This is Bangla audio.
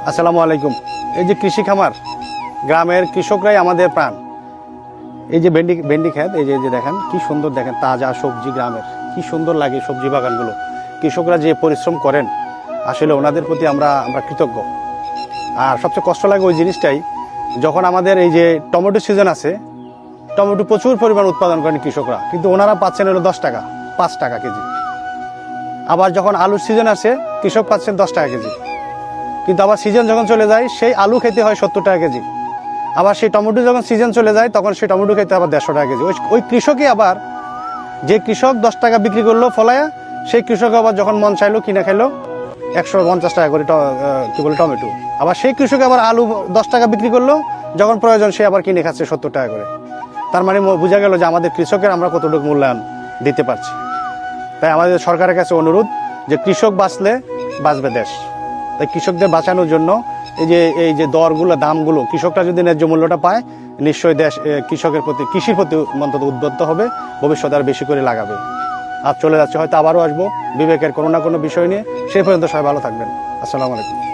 আসসালামু আলাইকুম। এই যে কৃষি খামার, গ্রামের কৃষকরাই আমাদের প্রাণ। এই যে ভেন্ডি ক্ষেত, এই যে দেখেন কি সুন্দর, দেখেন তাজা সবজি, গ্রামের কি সুন্দর লাগে সবজি বাগানগুলো। কৃষকরা যে পরিশ্রম করেন, আসলে ওনাদের প্রতি আমরা কৃতজ্ঞ। আর সবচেয়ে কষ্ট লাগে ওই জিনিসটাই, যখন আমাদের এই যে টমেটো সিজন আছে, টমেটো প্রচুর পরিমাণ উৎপাদন করেন কৃষকরা, কিন্তু ওনারা পাচ্ছেন হলো 10 টাকা, 5 টাকা কেজি। আবার যখন আলুর সিজন আসে, কৃষক পাচ্ছেন 10 টাকা কেজি, কিন্তু আবার সিজন যখন চলে যায় সেই আলু খেতে হয় 70 টাকা কেজি। আবার সেই টমেটো যখন সিজন চলে যায় তখন সেই টমেটো খেতে আবার 150 টাকা কেজি। ওই কৃষকই আবার, যে কৃষক 10 টাকা বিক্রি করলো ফলায়া, সেই কৃষক আবার যখন মন চাইলো কিনে খাইলো 150 টাকা করে কি বলে টমেটো। আবার সেই কৃষক আবার আলু 10 টাকা বিক্রি করলো, যখন প্রয়োজন সে আবার কিনে খাচ্ছে 70 টাকা করে। তার মানে বোঝা গেল যে আমাদের কৃষকের আমরা কতটুকু মূল্যায়ন দিতে পারছি। তাই আমাদের সরকারের কাছে অনুরোধ যে কৃষক বাঁচলে বাঁচবে দেশ। তাই কৃষকদের বাঁচানোর জন্য এই যে দরগুলো, দামগুলো, কৃষকরা যদি ন্যায্য মূল্যটা পায়, নিশ্চয়ই দেশ কৃষকের প্রতি, কৃষির প্রতি অন্তত উদ্বুদ্ধ হবে, ভবিষ্যতে আর বেশি করে লাগাবে। আর চলে যাচ্ছে, হয়তো আবারও আসবো বিবেকের কোনো না কোনো বিষয় নিয়ে। সেই পর্যন্ত সবাই ভালো থাকবেন। আসসালামু আলাইকুম।